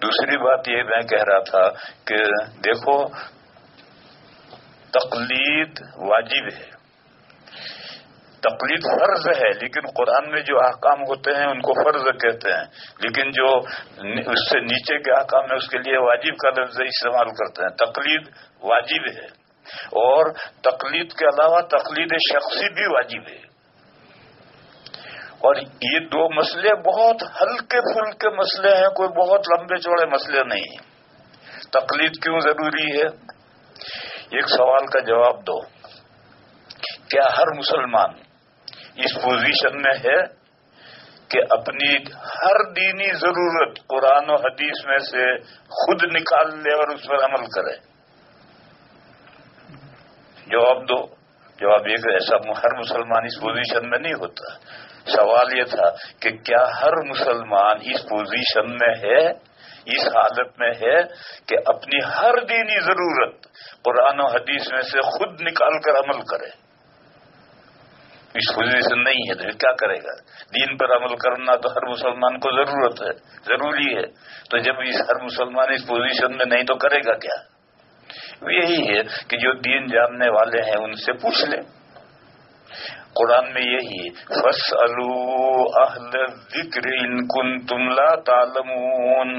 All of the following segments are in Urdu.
دوسری بات یہ میں کہہ رہا تھا کہ دیکھو تقلید واجب ہے، تقلید فرض ہے، لیکن قرآن میں جو احکام ہوتے ہیں ان کو فرض کہتے ہیں، لیکن جو اس سے نیچے کے احکام ہیں اس کے لیے واجب کا لفظ استعمال کرتے ہیں۔ تقلید واجب ہے، اور تقلید کے علاوہ تقلید شخصی بھی واجب ہے، اور یہ دو مسئلے بہت ہلکے پھلکے مسئلے ہیں، کوئی بہت لمبے چوڑے مسئلے نہیں ہیں۔ تقلید کیوں ضروری ہے؟ ایک سوال کا جواب دو، کیا ہر مسلمان اس پوزیشن میں ہے کہ اپنی ہر دینی ضرورت قرآن و حدیث میں سے خود نکال لے اور اس پر عمل کرے؟ جواب دو۔ جواب یہ کہ ایسا ہر مسلمان اس پوزیشن میں نہیں ہوتا۔ سوال یہ تھا کہ کیا ہر مسلمان اس پوزیشن میں ہے، اس حالت میں ہے کہ اپنی ہر دینی ضرورت قرآن و حدیث میں سے خود نکال کر عمل کرے؟ اس پوزیشن نہیں ہے تو کیا کرے گا؟ دین پر عمل کرنا تو ہر مسلمان کو ضرورت ہے، ضروری ہے، تو جب اس ہر مسلمان اس پوزیشن میں نہیں تو کرے گا کیا؟ یہی ہے کہ جو دین جاننے والے ہیں ان سے پوچھ لیں۔ قرآن میں یہی فَاسْأَلُوا أَهْلَ الذِّكْرِ إِن كُنتُمْ لَا تَعْلَمُونَ،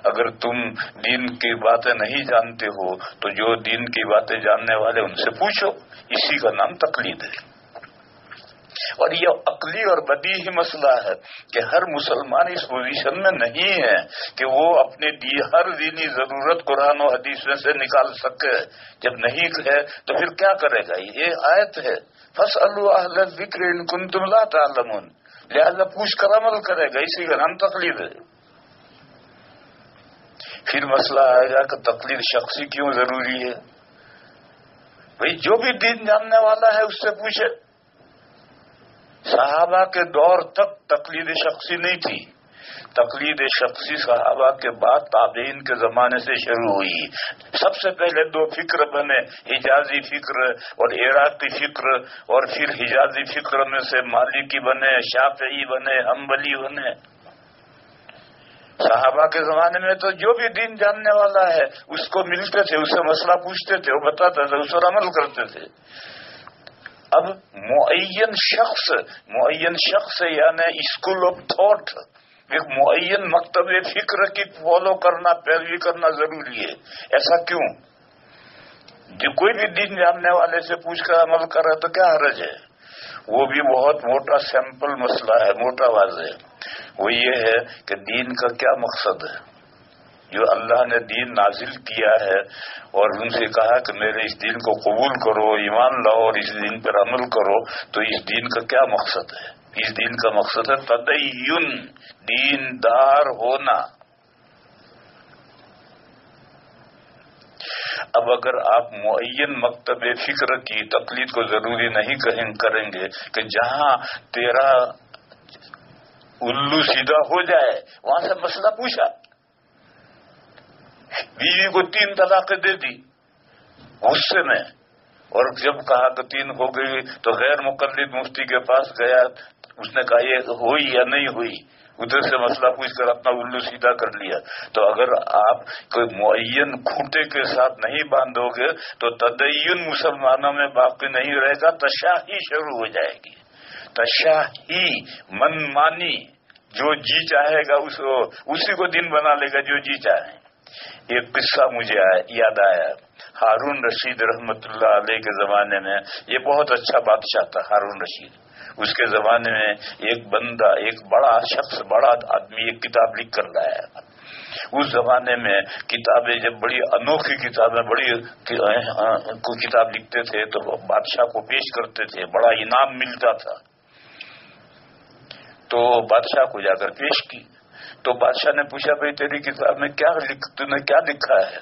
اگر تم دین کی باتیں نہیں جانتے ہو تو جو دین کی باتیں جاننے والے ان سے پوچھو۔ اسی کا نام تقلید ہے، اور یہ عقلی اور بدیہی مسئلہ ہے کہ ہر مسلمان اس پوزیشن میں نہیں ہے کہ وہ اپنے ہر دینی ضرورت قرآن و حدیث میں سے نکال سکے۔ جب نہیں ہے تو پھر کیا کرے گا؟ یہ آیت ہے فَاسْأَلُوا أَهْلَ الذِّكْرِ إِن كُنتُمْ لَا تَعْلَمُونَ، لہذا پوچھ کر عمل کرے گا، اسی کا نام تقلید ہے۔ پھر مسئلہ آئے گا کہ تقلید شخصی کیوں ضروری ہے؟ بھئی جو بھی دین جاننے والا ہے اس سے پوچھے۔ صحابہ کے دور تک تقلید شخصی نہیں تھی، تقلید شخصی صحابہ کے بعد تابعین کے زمانے سے شروع ہوئی۔ سب سے پہلے دو فکر بنے، حجازی فکر اور عراقی فکر، اور پھر حجازی فکر میں سے مالکی بنے، شافعی بنے، حنبلی بنے۔ صحابہ کے زمانے میں تو جو بھی دین جاننے والا ہے اس کو ملتے تھے، اس سے مسئلہ پوچھتے تھے، وہ بتاتا تھا، اس پر عمل کرتے تھے۔ اب معین شخص یعنی اسکول آف تھاٹ، ایک معین مکتب فکر کی فالو کرنا، پیروی کرنا ضروری ہے۔ ایسا کیوں؟ جو کوئی بھی دین جاننے والے سے پوچھ کر عمل کر رہا تو کیا حرج ہے؟ وہ بھی بہت موٹا سیمپل مسئلہ ہے، موٹا واضح۔ وہ یہ ہے کہ دین کا کیا مقصد ہے؟ جو اللہ نے دین نازل کیا ہے اور ان سے کہا کہ میرے اس دین کو قبول کرو، ایمان لاؤ اور اس دین پر عمل کرو، تو اس دین کا کیا مقصد ہے؟ اس دین کا مقصد ہے تدین، دیندار ہونا۔ اب اگر آپ معین مکتب فکر کی تقلید کو ضروری نہیں کریں گے کہ جہاں تیرا الو سیدھا ہو جائے وہاں سے مسئلہ پوچھا، بیوی کو 3 طلاقیں دے دی غصے میں، اور جب کہا کہ 3 ہو گئی تو غیر مقلد مفتی کے پاس گیا، اس نے کہا یہ ہوئی یا نہیں ہوئی، ادھر سے مسئلہ پوچھ کر اپنا الو سیدھا کر لیا۔ تو اگر آپ کوئی معین کھوٹے کے ساتھ نہیں باندھو گے تو تدین مسلمانوں میں باقی نہیں رہے گا، تشاہی شروع ہو جائے گی، تشاہی، من مانی، جو جی چاہے گا اسی کو دین بنا لے گا جو جی چاہے۔ ایک قصہ مجھے یاد آیا، ہارون رشید رحمت اللہ علیہ کے زمانے میں، یہ بہت اچھا بادشاہ تھا ہارون رشید۔ اس کے زمانے میں ایک بندہ، ایک بڑا شخص، بڑا آدمی ایک کتاب لکھ کر لایا۔ اس زمانے میں کتابیں جب بڑی انوکھی کتابیں، بڑی کتاب لکھتے تھے تو بادشاہ کو پیش کرتے تھے، بڑا انعام ملتا تھا۔ تو بادشاہ کو جا کر پیش کی تو بادشاہ نے پوچھا بھائی تیری کتاب میں تو نے کیا لکھا ہے؟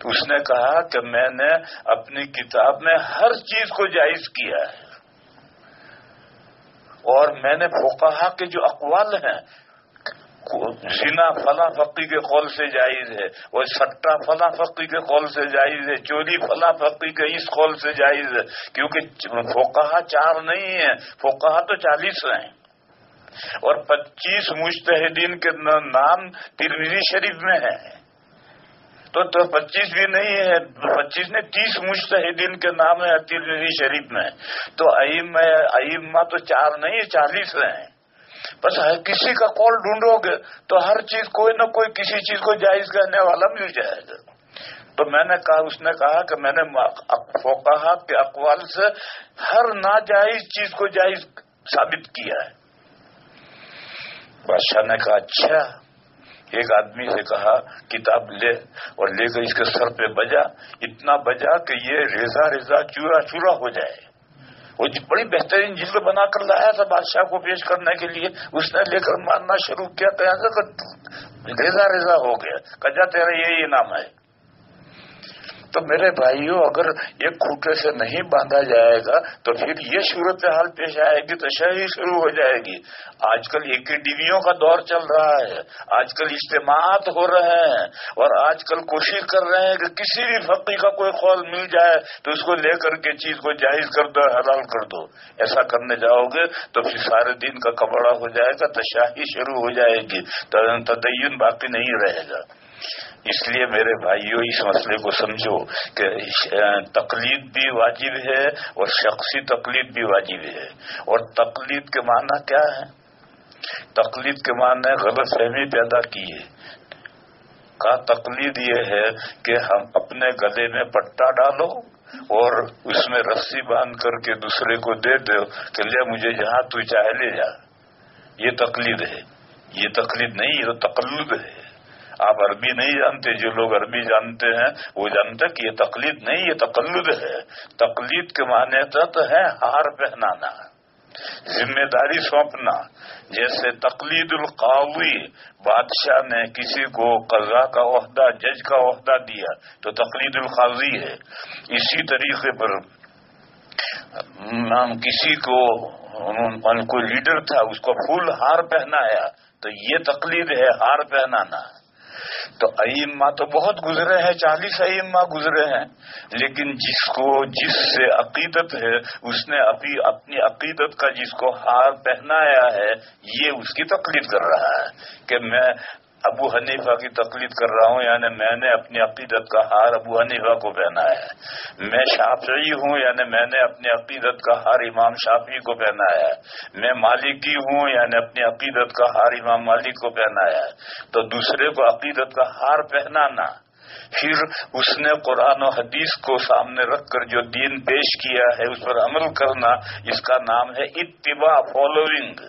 تو اس نے کہا کہ میں نے اپنی کتاب میں ہر چیز کو جائز کیا ہے، اور میں نے فقہا کے جو اقوال ہیں، زنا فلاں فقی کے قول سے جائز ہے، اور سٹا فلاں فقی کے قول سے جائز ہے، چوری فلاں فقی کے اس قول سے جائز ہے، کیونکہ فقہا 4 نہیں ہیں، فقہا تو 40 ہیں۔ اور 25 مجتہدین کے نام ترمذی شریف میں ہیں. تو 25 بھی نہیں ہے، 25 نے 30 مجتہدین کے نام ہے ترمذی شریف میں. تو ائمہ تو 4 نہیں 40 ہیں. بس کسی کا قول ڈھونڈو گے تو ہر چیز کوئی نہ کوئی کسی چیز کو جائز کہنے والا مل جائے گا. تو میں نے کہا، اس نے کہا کہ میں نے فقہا کے اقوال سے ہر ناجائز چیز کو جائز ثابت کیا ہے. بادشاہ نے کہا اچھا. ایک آدمی سے کہا کتاب لے، اور لے کر اس کے سر پہ بجا، اتنا بجا کہ یہ ریزہ ریزہ چورا چورا ہو جائے. وہ بڑی بہترین جلد بنا کر لایا تھا بادشاہ کو پیش کرنے کے لیے. اس نے لے کر مارنا شروع کیا تو ریزہ ریزہ ہو گیا. کہا تیرا یہی انعام ہے. تو میرے بھائیوں، اگر ایک کھوٹے سے نہیں باندھا جائے گا تو پھر یہ صورتحال پیش آئے گی، تشہیر شروع ہو جائے گی. آج کل اکیڈمیوں کا دور چل رہا ہے، آج کل اجتماعات ہو رہے ہیں، اور آج کل کوشش کر رہے ہیں کہ کسی بھی فقی کا کوئی قول مل جائے تو اس کو لے کر کے چیز کو جائز کر دو، حلال کر دو. ایسا کرنے جاؤ گے تو پھر سارے دین کا کپڑا ہو جائے گا، تشہیر شروع ہو جائے گی، تدین باقی نہیں رہے گا. اس لیے میرے بھائیوں، اس مسئلے کو سمجھو کہ تقلید بھی واجب ہے اور شخصی تقلید بھی واجب ہے. اور تقلید کے معنی کیا ہے؟ تقلید کے معنی غلط فہمی پیدا کی ہے. کا تقلید یہ ہے کہ ہم اپنے گلے میں پٹا ڈالو اور اس میں رسی باندھ کر کے دوسرے کو دے دو کہ لے مجھے جہاں تو چاہے لے جا. یہ تقلید ہے. یہ تقلید نہیں، یہ تو تقلد ہے. آپ عربی نہیں جانتے، جو لوگ عربی جانتے ہیں وہ جانتے کہ یہ تقلید نہیں، یہ تقلد ہے. تقلید کے معنی تو ہے ہار پہنانا، ذمہ داری سونپنا. جیسے تقلید القاضی، بادشاہ نے کسی کو قضا کا عہدہ، جج کا عہدہ دیا تو تقلید القاضی ہے. اسی طریقے پر کسی کو کوئی لیڈر تھا، اس کو پھول ہار پہنایا تو یہ تقلید ہے، ہار پہنانا. تو ائمہ تو بہت گزرے ہیں، 40 ائمہ گزرے ہیں، لیکن جس سے عقیدت ہے اس نے اپنی عقیدت کا جس کو ہار پہنایا ہے یہ اس کی تقلید کر رہا ہے. کہ میں ابو حنیفہ کی تقلید کر رہا ہوں، یعنی میں نے اپنی عقیدت کا ہار ابو حنیفہ کو پہنایا ہے. میں شافعی ہوں، یعنی میں نے اپنی عقیدت کا ہار امام شافعی کو پہنایا ہے. میں مالکی ہوں، یعنی اپنی عقیدت کا ہار امام مالک کو پہنایا ہے. تو دوسرے کو عقیدت کا ہار پہنانا، پھر اس نے قرآن و حدیث کو سامنے رکھ کر جو دین پیش کیا ہے اس پر عمل کرنا، اس کا نام ہے اتباع، فالوئنگ.